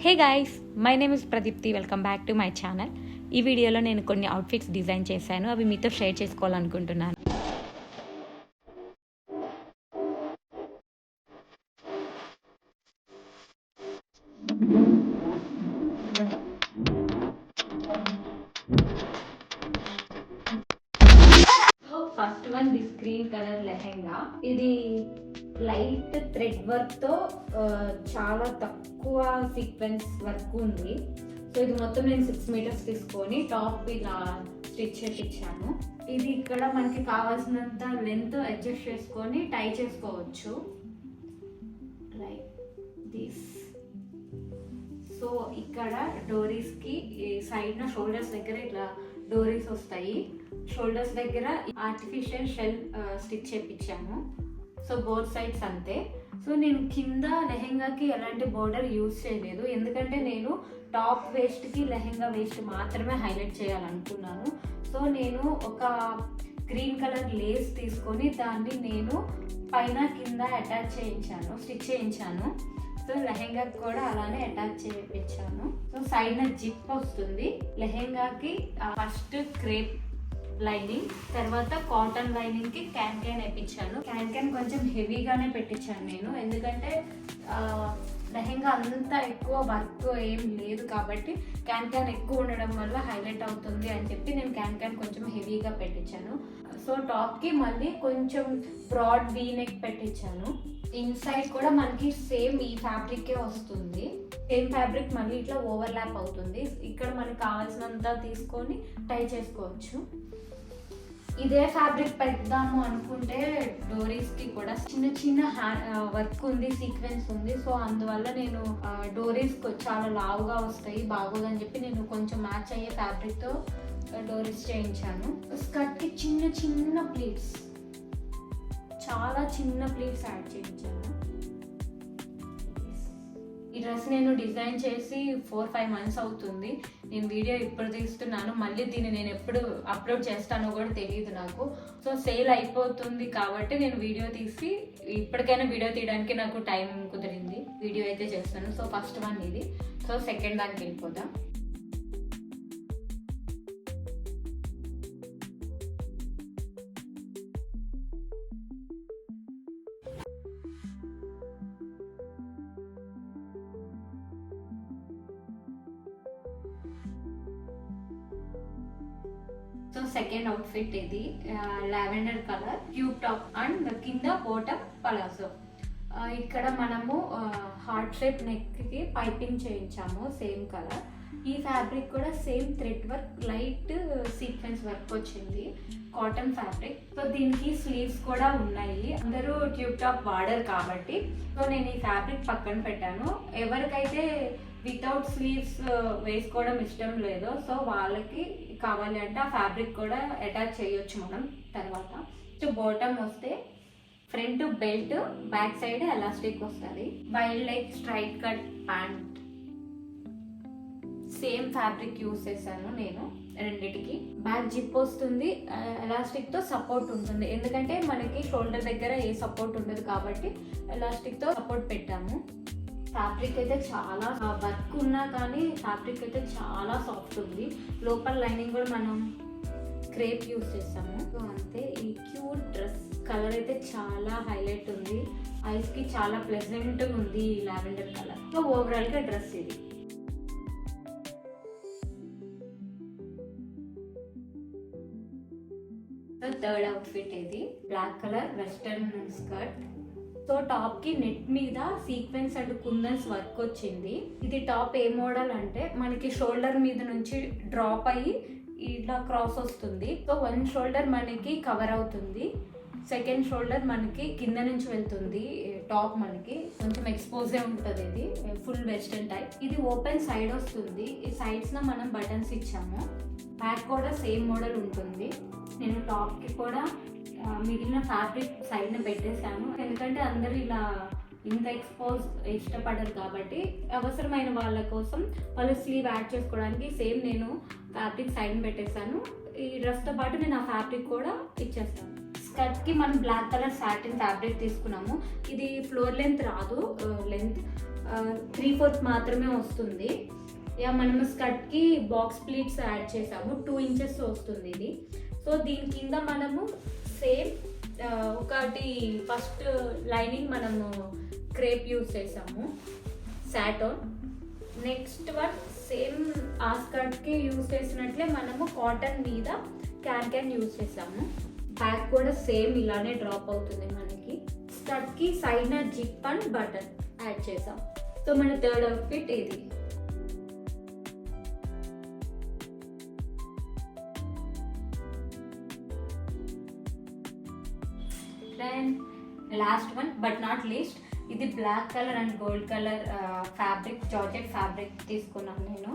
Hey guys, my name is Pradeepti. Welcome back to my channel. ఈ వీడియోలో నేను కొన్ని అవుట్ఫిట్స్ డిజైన్ చేశాను, అవి మీతో షేర్ చేసుకోవాలనుకుంటున్నాను. First one this green colour lehenga. ఇది లైట్ థ్రెడ్ వర్క్ తో చాలా తక్కువ సీక్వెన్స్ వర్క్ ఉంది. సో ఇది మొత్తం నేను 6 మీటర్స్ తీసుకొని టాప్ ఇలా స్టిచ్ చేయించాను. ఇది ఇక్కడ మనకి కావాల్సినంత లెంత్ అడ్జస్ట్ చేసుకొని టై చేసుకోవచ్చు లైక్ దిస్. సో ఇక్కడ డోరీస్ కి సైడ్ షోల్డర్స్ దగ్గర ఇట్లా డోరీస్ వస్తాయి. షోల్డర్స్ దగ్గర ఆర్టిఫిషియల్ షెల్ స్టిచ్ చేయించాను. సో బోత్ సైడ్స్ అంతే. సో నేను కింద లెహెంగాకి ఎలాంటి బోర్డర్ యూజ్ చేయలేదు, ఎందుకంటే నేను టాప్ వేస్ట్కి లెహెంగా వేస్ట్ మాత్రమే హైలైట్ చేయాలనుకున్నాను. సో నేను ఒక గ్రీన్ కలర్ లేస్ తీసుకొని దాన్ని నేను పైన కింద అటాచ్ చేయించాను, స్టిచ్ చేయించాను. సో లెహెంగాకి కూడా అలానే అటాచ్ చేయించాను. సో సైడ్ జిప్ వస్తుంది. లెహెంగాకి ఫస్ట్ క్రేప్ లైనింగ్, తర్వాత కాటన్ లైనింగ్ కి క్యాన్ వేయించాను. క్యాన్ కొంచెం హెవీగానే పెట్టించాను నేను, ఎందుకంటే లెహెంగా అంతా ఎక్కువ వర్క్ ఏం లేదు కాబట్టి క్యాన్ ఎక్కువ ఉండడం వల్ల హైలైట్ అవుతుంది అని చెప్పి నేను క్యాన్ కొంచెం హెవీగా పెట్టించాను. సో టాప్ కి మళ్ళీ కొంచెం బ్రాడ్ వీ నెక్ పెట్టించాను. ఇన్సైడ్ కూడా మనకి సేమ్ ఈ ఫ్యాబ్రికే వస్తుంది. సేమ్ ఫ్యాబ్రిక్ మళ్ళీ ఇట్లా ఓవర్లాప్ అవుతుంది. ఇక్కడ మనకి కావాల్సినంత తీసుకొని టై చేసుకోవచ్చు. ఇదే ఫ్యాబ్రిక్ పెడదాము అనుకుంటే డోరీస్కి కూడా చిన్న చిన్న వర్క్ ఉంది, సీక్వెన్స్ ఉంది. సో అందువల్ల నేను డోరీస్ చాలా లావుగా వస్తాయి, బాగోదని చెప్పి నేను కొంచెం మ్యాచ్ అయ్యే ఫ్యాబ్రిక్తో డోరీస్ చేయించాను. స్కర్ట్కి చిన్న చిన్న ప్లీట్స్, చాలా చిన్న ప్లీట్స్ యాడ్ చేయించాను. ఈ డ్రెస్ నేను డిజైన్ చేసి 4-5 మంత్స్ అవుతుంది. నేను వీడియో ఇప్పుడు తీస్తున్నాను, మళ్ళీ దీన్ని నేను ఎప్పుడు అప్లోడ్ చేస్తానో కూడా తెలియదు నాకు. సో సేల్ అయిపోతుంది కాబట్టి నేను వీడియో తీసి ఇప్పటికైనా వీడియో తీయడానికి నాకు టైం కుదిరింది, వీడియో అయితే చేస్తాను. సో ఫస్ట్ వన్ ఇది. సో సెకండ్ దానికి వెళ్ళిపోదాం. సో సెకండ్ అవుట్ఫిట్ ఇది lavender colour tube top and కింద బాటమ్ పలాజో. ఇక్కడ మనము హార్ట్ షేప్ నెక్ కి పైపింగ్ చేయించాము, సేమ్ కలర్. ఈ ఫ్యాబ్రిక్ కూడా same thread work, light sequence work వచ్చింది, కాటన్ ఫ్యాబ్రిక్. సో దీనికి స్లీవ్స్ కూడా ఉన్నాయి. అందరూ ట్యూబ్ టాప్ వాడరు కాబట్టి సో నేను ఈ ఫ్యాబ్రిక్ పక్కన పెట్టాను. ఎవరికైతే వితౌట్ స్లీవ్స్ వేసుకోవడం ఇష్టం లేదో సో వాళ్ళకి కావాలి అంటే ఆ ఫ్యాబ్రిక్ కూడా అటాచ్ చేయొచ్చు మనం తర్వాత. సో బాటమ్ వస్తే front belt, back side elastic వస్తుంది. Wide leg straight cut pant, same fabric use చేశాను నేను రెండిటికి. బ్యాక్ జిప్ వస్తుంది, ఎలాస్టిక్ తో సపోర్ట్ ఉంటుంది, ఎందుకంటే మనకి షోల్డర్ దగ్గర ఏ సపోర్ట్ ఉండదు కాబట్టి ఎలాస్టిక్ తో సపోర్ట్ పెట్టాము. ఫ్యాబ్రిక్ అయితే చాలా వర్క్ ఉన్నా కానీ ఫ్యాబ్రిక్ అయితే చాలా సాఫ్ట్ ఉంది. లోపల లైనింగ్ కూడా మనం క్రేప్ యూజ్ చేస్తాము. సో అంతే. ఈ క్యూట్ డ్రెస్ కలర్ అయితే చాలా హైలైట్ ఉంది, ఐస్ కి చాలా ప్లెజెంట్ ఉంది ఈ లావెండర్ కలర్. సో ఓవరాల్ గా డ్రెస్ ఇది. థర్డ్ అవుట్ఫిట్ ఇది black colour western skirt. So top కి నెట్ మీద సీక్వెన్స్ అండ్ కుందన్స్ వర్క్ వచ్చింది. ఇది టాప్ ఏ మోడల్ అంటే మనకి షోల్డర్ మీద నుంచి డ్రాప్ అయ్యి ఇట్లా క్రాస్ వస్తుంది. సో వన్ షోల్డర్ మనకి కవర్ అవుతుంది, సెకండ్ షోల్డర్ మనకి కింద నుంచి వెళ్తుంది. టాప్ మనకి కొంచెం ఎక్స్పోజే ఉంటుంది. ఇది ఫుల్ వెస్టర్న్ టైప్. ఇది ఓపెన్ సైడ్ వస్తుంది. ఈ సైడ్స్ మనం బటన్స్ ఇచ్చాము. బ్యాక్ కూడా సేమ్ మోడల్ ఉంటుంది. నేను టాప్ కి కూడా మిగిలిన ఫ్యాబ్రిక్ సైడ్ని పెట్టేశాను, ఎందుకంటే అందరూ ఇలా ఇంత ఎక్స్పోజ్ ఇష్టపడరు కాబట్టి అవసరమైన వాళ్ళ కోసం వాళ్ళు స్లీవ్ యాడ్ చేసుకోవడానికి సేమ్ నేను ఫ్యాబ్రిక్ సైడ్ని పెట్టేశాను. ఈ డ్రెస్తో పాటు నేను ఆ ఫ్యాబ్రిక్ కూడా ఇచ్చేస్తాను. స్కర్ట్కి మనం బ్లాక్ కలర్ సాటిన్ ఫ్యాబ్రిక్ తీసుకున్నాము. ఇది ఫ్లోర్ లెంత్ రాదు, లెంత్ 3/4 మాత్రమే వస్తుంది. ఇక మనము స్కర్ట్కి బాక్స్ ప్లీట్స్ యాడ్ చేసాము, 2 ఇంచెస్ వస్తుంది ఇది. సో దీని కింద మనము సేమ్ ఒకటి ఫస్ట్ లైనింగ్ మనము క్రేప్ యూజ్ చేసాము, సాటోన్. నెక్స్ట్ వన్ సేమ్ ఆ స్కర్ట్కి యూజ్ చేసినట్లే మనము కాటన్ మీద క్యాన్ యూజ్ చేసాము. బ్యాక్ కూడా సేమ్ ఇలానే డ్రాప్ అవుతుంది మనకి. స్కర్ట్కి సైడ్న జిప్ అండ్ బటన్ యాడ్ చేసాం. సో మన థర్డ్ అవుట్ఫిట్ ఇది. And last one but not least, ఇది black colour and gold colour fabric, georgette fabric తీసుకున్నాను నేను.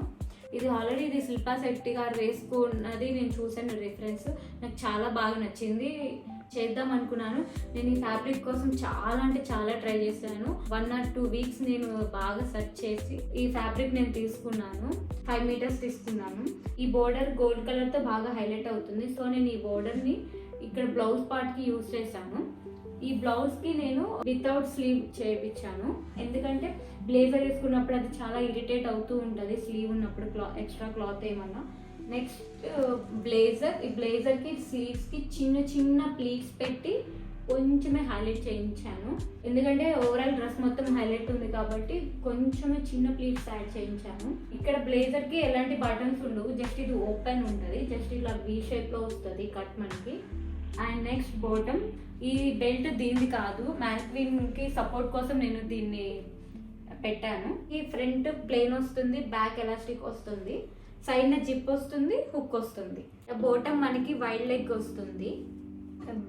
ఇది ఆల్రెడీ ఇది శిల్పా శెట్టి గారు వేసుకున్నది నేను చూసాను రిఫరెన్స్, నాకు చాలా బాగా నచ్చింది, చేద్దాం అనుకున్నాను. నేను ఈ ఫ్యాబ్రిక్ కోసం చాలా అంటే చాలా ట్రై చేశాను. 1 or 2 వీక్స్ నేను బాగా సెర్చ్ చేసి ఈ ఫ్యాబ్రిక్ నేను తీసుకున్నాను. 5 మీటర్స్ తీసుకున్నాను. ఈ బోర్డర్ గోల్డ్ కలర్తో బాగా హైలైట్ అవుతుంది. సో నేను ఈ బోర్డర్ని ఇక్కడ బ్లౌజ్ పార్ట్కి యూజ్ చేశాను. ఈ బ్లౌజ్కి నేను వితౌట్ స్లీవ్ చేయించాను, ఎందుకంటే బ్లేజర్ వేసుకున్నప్పుడు అది చాలా ఇరిటేట్ అవుతూ ఉంటుంది స్లీవ్ ఉన్నప్పుడు, ఎక్స్ట్రా క్లాత్ ఏమన్నా. నెక్స్ట్ బ్లేజర్, ఈ బ్లేజర్కి స్లీవ్స్కి చిన్న చిన్న ప్లీట్స్ పెట్టి కొంచెమే హైలైట్ చేయించాను, ఎందుకంటే ఓవరాల్ డ్రెస్ మొత్తం హైలైట్ ఉంది కాబట్టి కొంచెమే చిన్న ప్లీట్స్ యాడ్ చేయించాను. ఇక్కడ బ్లేజర్కి ఎలాంటి బటన్స్ ఉండవు, జస్ట్ ఇది ఓపెన్ ఉంటుంది, జస్ట్ ఇలా వీ షేప్లో వస్తుంది కట్ మనకి. అండ్ నెక్స్ట్ బాటమ్, ఈ బెల్ట్ దీనిది కాదు, మ్యాన్క్వీన్కి సపోర్ట్ కోసం నేను దీన్ని పెట్టాను. ఈ ఫ్రంట్ ప్లెయిన్ వస్తుంది, బ్యాక్ ఎలాస్టిక్ వస్తుంది, సైడ్న జిప్ వస్తుంది, హుక్ వస్తుంది. బాటమ్ మనకి వైడ్ లెగ్ వస్తుంది,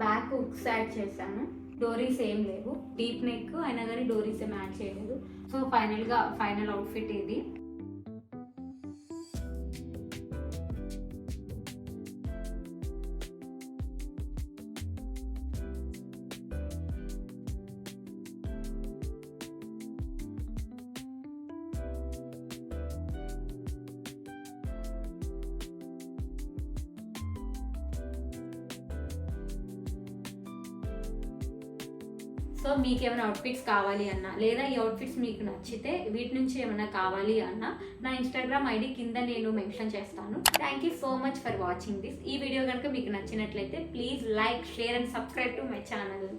బ్యాక్ హుక్స్ యాడ్ చేశాను. డోరీస్ ఏం లేవు, డీప్ నెక్ అయినా కానీ డోరీస్ ఏం యాడ్ చేయలేదు. సో ఫైనల్ అవుట్ఫిట్ ఇది. సో మీకు ఏమైనా అవుట్ఫిట్స్ కావాలి అన్నా, లేదా ఈ అవుట్ఫిట్స్ మీకు నచ్చితే వీటి నుంచి ఏమైనా కావాలి అన్నా నా ఇన్స్టాగ్రామ్ ఐడి కింద నేను మెన్షన్ చేస్తాను. Thank you so much for watching this. ఈ వీడియో కనుక మీకు నచ్చినట్లయితే please like, share and subscribe to my channel.